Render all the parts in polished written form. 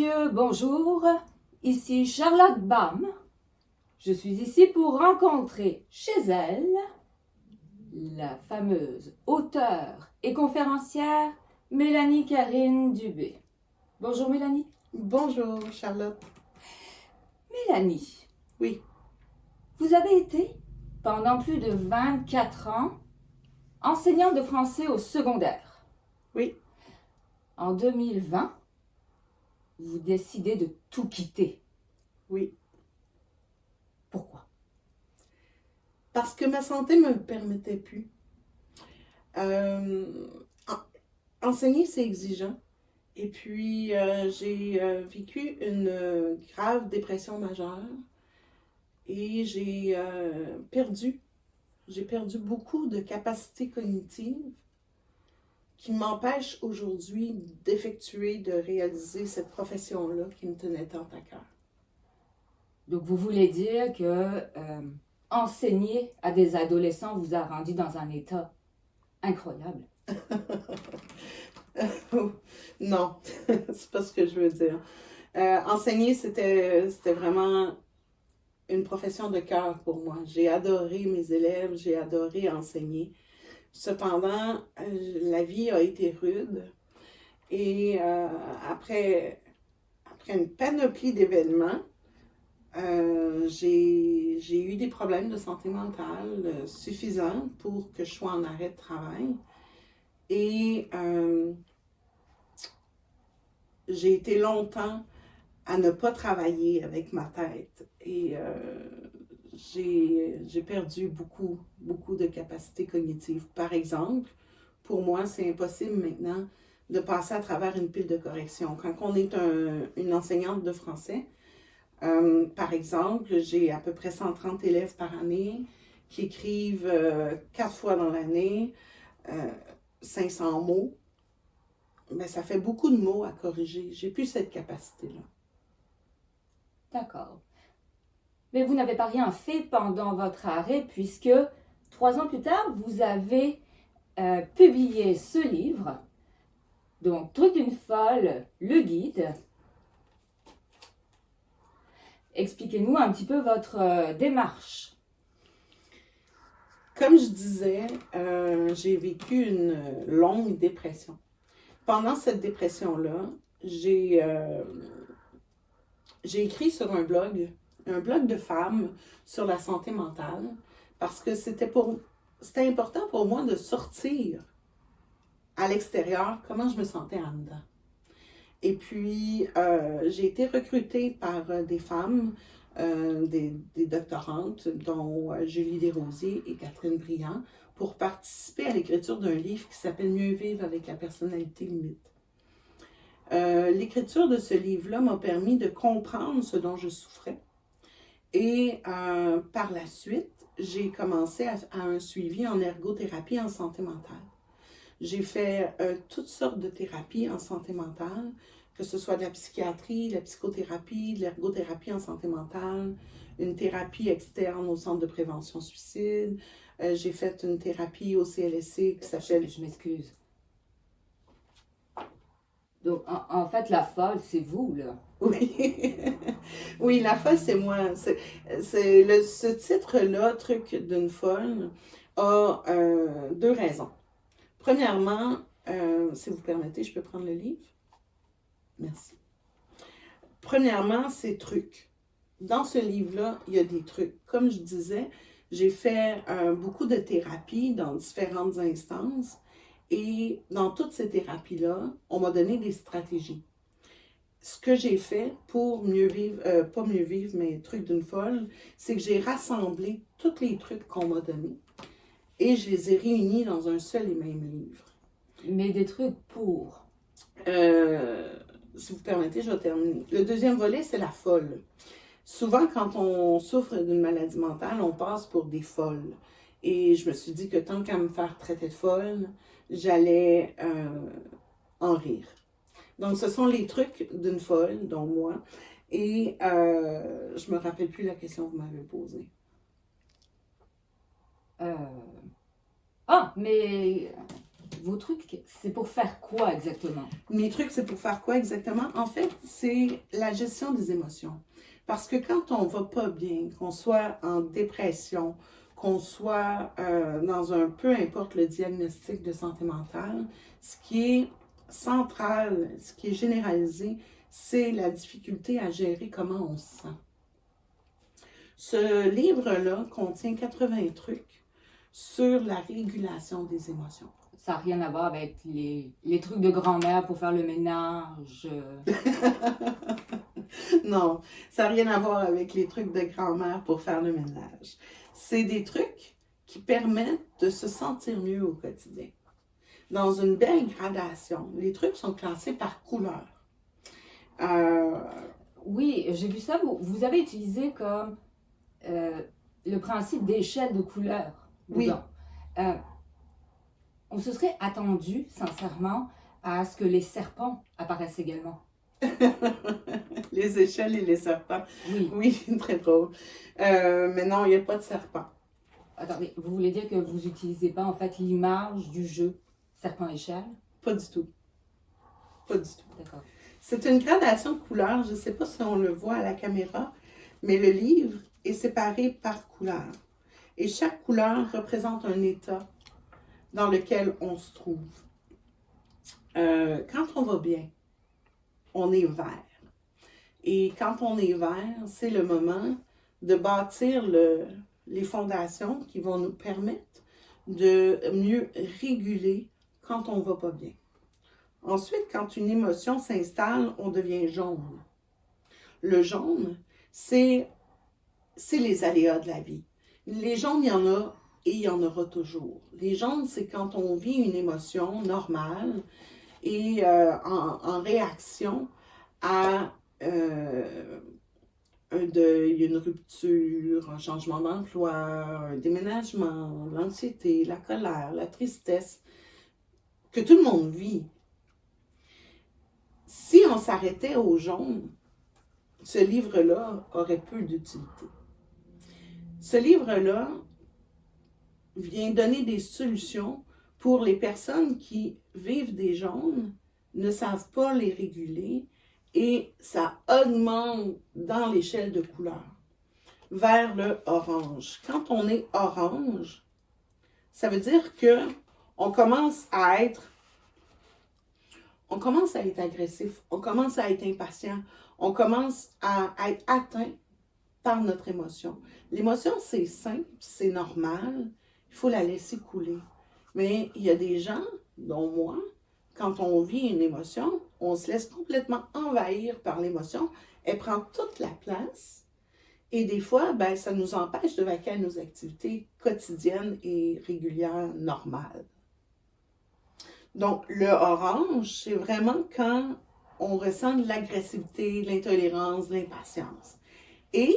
messieurs, bonjour. Ici Charlotte Baum. Je suis ici pour rencontrer chez elle la fameuse auteure et conférencière Mélanie Karine Dubé. Bonjour Mélanie. Bonjour Charlotte. Mélanie. Oui. Vous avez été, pendant plus de 24 ans, enseignante de français au secondaire. Oui. En 2020, vous décidez de tout quitter. Oui. Pourquoi? Parce que ma santé ne me permettait plus. Enseigner, c'est exigeant. Et puis, j'ai vécu une grave dépression majeure et j'ai perdu beaucoup de capacités cognitives qui m'empêchent aujourd'hui d'effectuer, de réaliser cette profession-là qui me tenait tant à cœur. Donc, vous voulez dire que enseigner à des adolescents vous a rendu dans un état incroyable? Non, c'est pas ce que je veux dire. Enseigner, c'était vraiment une profession de cœur pour moi. J'ai adoré mes élèves, j'ai adoré enseigner. Cependant, la vie a été rude et après une panoplie d'événements, j'ai eu des problèmes de santé mentale suffisants pour que je sois en arrêt de travail. Et j'ai été longtemps à ne pas travailler avec ma tête. Et j'ai perdu beaucoup de capacités cognitives. Par exemple, pour moi, c'est impossible maintenant de passer à travers une pile de correction. Quand on est une enseignante de français, par exemple, j'ai à peu près 130 élèves par année qui écrivent 4 fois dans l'année 500 mots. Ben, ça fait beaucoup de mots à corriger. J'ai plus cette capacité-là. D'accord. Mais vous n'avez pas rien fait pendant votre arrêt puisque 3 ans plus tard, vous avez publié ce livre. Donc, Truc d'une folle, le guide. Expliquez-nous un petit peu votre démarche. Comme je disais, j'ai vécu une longue dépression. Pendant cette dépression-là, j'ai écrit sur un blog de femmes sur la santé mentale, parce que c'était important pour moi de sortir à l'extérieur comment je me sentais en dedans. Et puis, j'ai été recrutée par des femmes, des doctorantes, dont Julie Desrosiers et Catherine Briand, pour participer à l'écriture d'un livre qui s'appelle « Mieux vivre avec la personnalité limite ». L'écriture de ce livre-là m'a permis de comprendre ce dont je souffrais. Et par la suite, j'ai commencé à un suivi en ergothérapie en santé mentale. J'ai fait toutes sortes de thérapies en santé mentale, que ce soit de la psychiatrie, de la psychothérapie, de l'ergothérapie en santé mentale, une thérapie externe au centre de prévention suicide. J'ai fait une thérapie au CLSC qui s'appelle... Je m'excuse. Donc, en fait, la folle, c'est vous, là. Oui, oui, la folle, c'est moi. Ce titre-là, Truc d'une folle, a 2 raisons. Premièrement, si vous permettez, je peux prendre le livre? Merci. Premièrement, c'est trucs. Dans ce livre-là, il y a des trucs. Comme je disais, j'ai fait beaucoup de thérapies dans différentes instances et dans toutes ces thérapies-là, on m'a donné des stratégies. Ce que j'ai fait pour mieux vivre, pas mieux vivre, mais truc d'une folle, c'est que j'ai rassemblé tous les trucs qu'on m'a donnés et je les ai réunis dans un seul et même livre. Mais des trucs pour... Si vous permettez, je vais terminer. Le deuxième volet, c'est la folle. Souvent, quand on souffre d'une maladie mentale, on passe pour des folles. Et je me suis dit que tant qu'à me faire traiter de folle, j'allais en rire. Donc, ce sont les trucs d'une folle, dont moi. Et je me rappelle plus la question que vous m'avez posée. Ah, mais vos trucs, c'est pour faire quoi exactement? Mes trucs, c'est pour faire quoi exactement? En fait, c'est la gestion des émotions. Parce que quand on va pas bien, qu'on soit en dépression, qu'on soit dans un, peu importe le diagnostic de santé mentale, ce qui est central, ce qui est généralisé, c'est la difficulté à gérer comment on se sent. Ce livre-là contient 80 trucs sur la régulation des émotions. Ça n'a rien à voir avec les trucs de grand-mère pour faire le ménage. Non, ça n'a rien à voir avec les trucs de grand-mère pour faire le ménage. C'est des trucs qui permettent de se sentir mieux au quotidien. Dans une belle gradation, les trucs sont classés par couleur. Oui, j'ai vu ça. Vous avez utilisé comme le principe d'échelle de couleurs Oui. dedans. On se serait attendu, sincèrement, à ce que les serpents apparaissent également. Les échelles et les serpents. Oui. Oui, très drôle. Mais non, il n'y a pas de serpent. Attendez, vous voulez dire que vous n'utilisez pas en fait l'image du jeu serpent-échelle? Pas du tout. Pas du tout. D'accord. C'est une gradation de couleurs. Je ne sais pas si on le voit à la caméra, mais le livre est séparé par couleur. Et chaque couleur représente un état dans lequel on se trouve. Quand on va bien, on est vert. Et quand on est vert, c'est le moment de bâtir les fondations qui vont nous permettre de mieux réguler quand on ne va pas bien. Ensuite, quand une émotion s'installe, on devient jaune. Le jaune, c'est les aléas de la vie. Les jaunes, il y en a et il y en aura toujours. Les jaunes, c'est quand on vit une émotion normale et en réaction à un deuil, une rupture, un changement d'emploi, un déménagement, l'anxiété, la colère, la tristesse, que tout le monde vit. Si on s'arrêtait au jaune, ce livre-là aurait peu d'utilité. Ce livre-là vient donner des solutions pour les personnes qui vivent des jaunes, ne savent pas les réguler et ça augmente dans l'échelle de couleurs vers le orange. Quand on est orange, ça veut dire que on commence à être agressif, on commence à être impatient, on commence à être atteint par notre émotion. L'émotion, c'est simple, c'est normal, il faut la laisser couler. Mais il y a des gens, dont moi, quand on vit une émotion, on se laisse complètement envahir par l'émotion, elle prend toute la place et des fois, ben, ça nous empêche de vaquer à nos activités quotidiennes et régulières normales. Donc, le orange, c'est vraiment quand on ressent de l'agressivité, de l'intolérance, de l'impatience. Et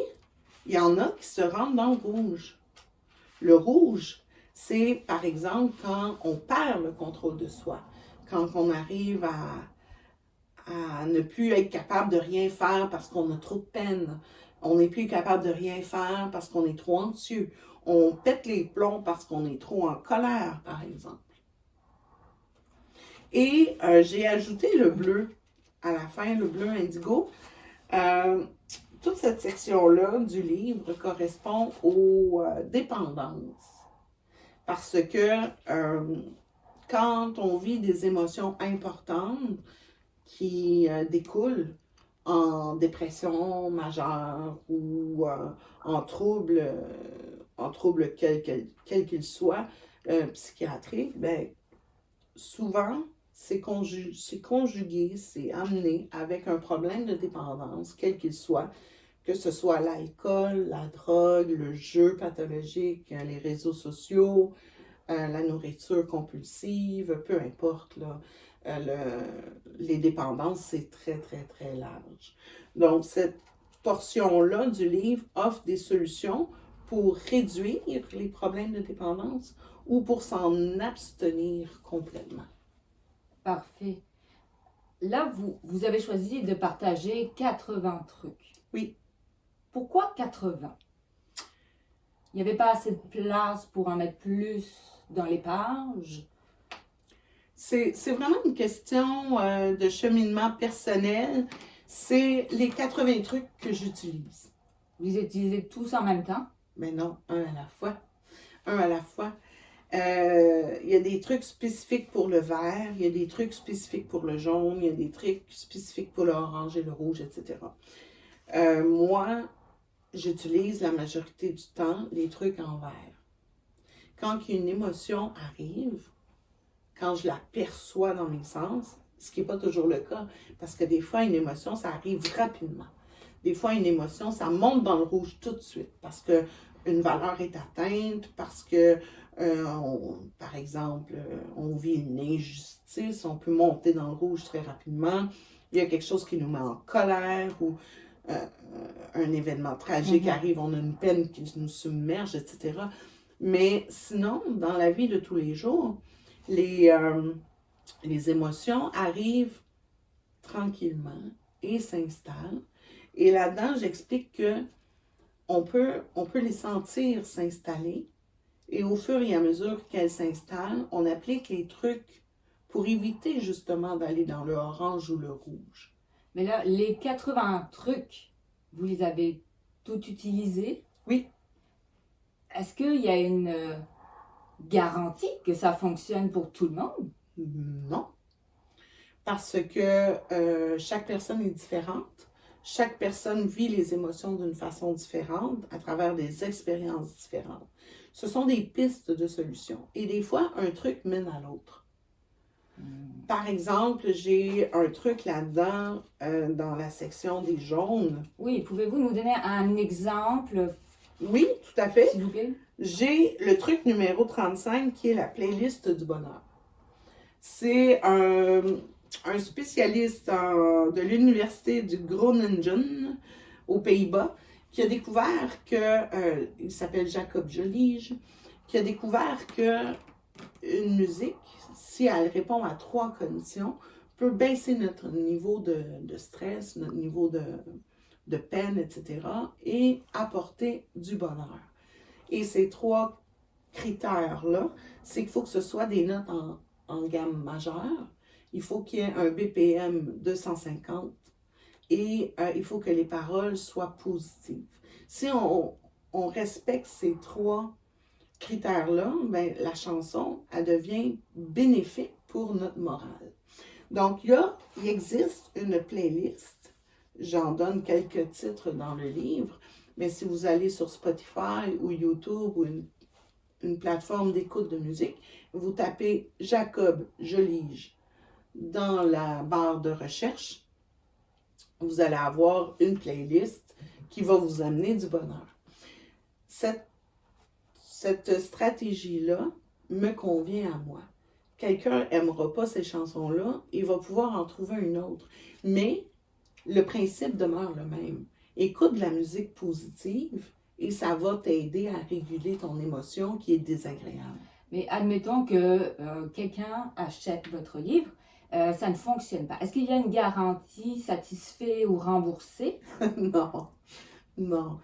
il y en a qui se rendent dans le rouge. Le rouge, c'est par exemple quand on perd le contrôle de soi, quand on arrive à ne plus être capable de rien faire parce qu'on a trop de peine, on n'est plus capable de rien faire parce qu'on est trop anxieux, on pète les plombs parce qu'on est trop en colère, par exemple. Et j'ai ajouté le bleu à la fin, le bleu indigo. Toute cette section-là du livre correspond aux dépendances. Parce que quand on vit des émotions importantes qui découlent en dépression majeure ou en trouble quel qu'il soit psychiatrique, ben, souvent c'est conjugué, c'est amené avec un problème de dépendance, quel qu'il soit, que ce soit l'alcool, la drogue, le jeu pathologique, les réseaux sociaux, la nourriture compulsive, peu importe, là, les dépendances, c'est très, très, très large. Donc, cette portion-là du livre offre des solutions pour réduire les problèmes de dépendance ou pour s'en abstenir complètement. Parfait. Là, vous avez choisi de partager 80 trucs. Oui. Pourquoi 80? Il n'y avait pas assez de place pour en mettre plus dans les pages? C'est vraiment une question de cheminement personnel. C'est les 80 trucs que j'utilise. Vous les utilisez tous en même temps? Mais non, un à la fois. Un à la fois. Il y a des trucs spécifiques pour le vert, il y a des trucs spécifiques pour le jaune, il y a des trucs spécifiques pour l'orange et le rouge, etc. Moi, j'utilise la majorité du temps les trucs en vert. Quand une émotion arrive, quand je la perçois dans mes sens, ce qui n'est pas toujours le cas, parce que des fois, une émotion, ça arrive rapidement. Des fois, une émotion, ça monte dans le rouge tout de suite, parce qu'une valeur est atteinte, parce que, par exemple, on vit une injustice, on peut monter dans le rouge très rapidement. Il y a quelque chose qui nous met en colère, ou un événement tragique arrive, on a une peine qui nous submerge, etc. Mais sinon, dans la vie de tous les jours, les émotions arrivent tranquillement et s'installent. Et là-dedans, j'explique que on peut les sentir s'installer. Et au fur et à mesure qu'elles s'installent, on applique les trucs pour éviter justement d'aller dans le orange ou le rouge. Mais là, les 80 trucs, vous les avez tous utilisés? Oui. Est-ce qu'il y a une garantie que ça fonctionne pour tout le monde? Non. Parce que chaque personne est différente. Chaque personne vit les émotions d'une façon différente, à travers des expériences différentes. Ce sont des pistes de solutions. Et des fois, un truc mène à l'autre. Par exemple, j'ai un truc là-dedans, dans la section des jaunes. Oui, pouvez-vous nous donner un exemple? Oui, tout à fait. S'il vous plaît. J'ai le truc numéro 35 qui est la playlist du bonheur. C'est un spécialiste de l'université du Groningen aux Pays-Bas qui a découvert que, il s'appelle Jacob Jolige, qui a découvert que une musique, si elle répond à 3 conditions, peut baisser notre niveau de stress, notre niveau de peine, etc., et apporter du bonheur. Et ces 3 critères-là, c'est qu'il faut que ce soit des notes en gamme majeure, il faut qu'il y ait un BPM de 150 et il faut que les paroles soient positives. Si on respecte ces 3 critères-là, ben, la chanson, elle devient bénéfique pour notre morale. Donc, il existe une playlist. J'en donne quelques titres dans le livre, mais si vous allez sur Spotify ou YouTube ou une plateforme d'écoute de musique, vous tapez Jacob Jolige dans la barre de recherche, vous allez avoir une playlist qui va vous amener du bonheur. Cette stratégie-là me convient à moi. Quelqu'un n'aimera pas ces chansons-là, il va pouvoir en trouver une autre. Mais le principe demeure le même. Écoute de la musique positive et ça va t'aider à réguler ton émotion qui est désagréable. Mais admettons que quelqu'un achète votre livre, ça ne fonctionne pas. Est-ce qu'il y a une garantie satisfait ou remboursée? Non, non.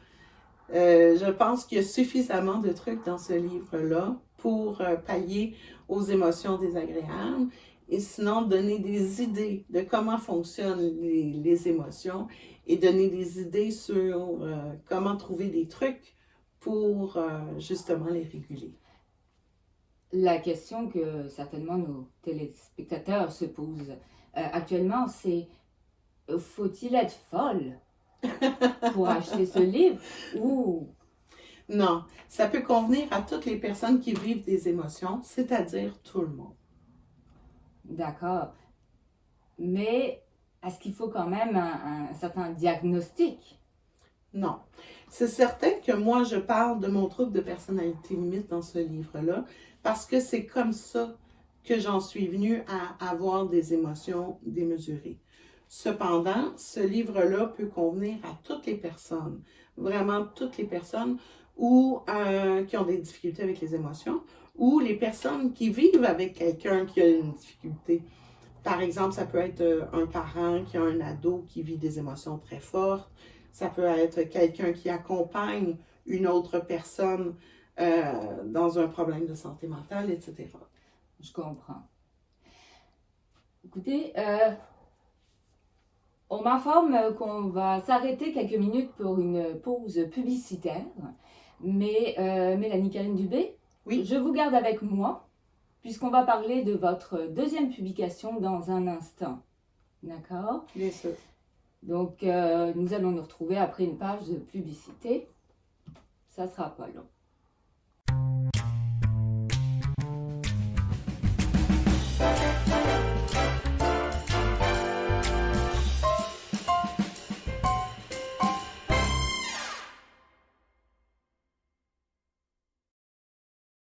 Je pense qu'il y a suffisamment de trucs dans ce livre-là pour pallier aux émotions désagréables et sinon donner des idées de comment fonctionnent les émotions et donner des idées sur comment trouver des trucs pour justement les réguler. La question que certainement nos téléspectateurs se posent actuellement, c'est faut-il être folle pour acheter ce livre ou... Non, ça peut convenir à toutes les personnes qui vivent des émotions, c'est-à-dire tout le monde. D'accord. Mais est-ce qu'il faut quand même un certain diagnostic? Non. C'est certain que moi, je parle de mon trouble de personnalité limite dans ce livre-là, parce que c'est comme ça que j'en suis venue à avoir des émotions démesurées. Cependant, ce livre-là peut convenir à toutes les personnes, vraiment toutes les personnes qui ont des difficultés avec les émotions, ou les personnes qui vivent avec quelqu'un qui a une difficulté. Par exemple, ça peut être un parent qui a un ado qui vit des émotions très fortes. Ça peut être quelqu'un qui accompagne une autre personne dans un problème de santé mentale, etc. Je comprends. Écoutez, on m'informe qu'on va s'arrêter quelques minutes pour une pause publicitaire. Mais Mélanie Karine Dubé, Oui. je vous garde avec moi, puisqu'on va parler de votre deuxième publication dans un instant. D'accord? Bien sûr. Donc, nous allons nous retrouver après une page de publicité. Ça sera pas long.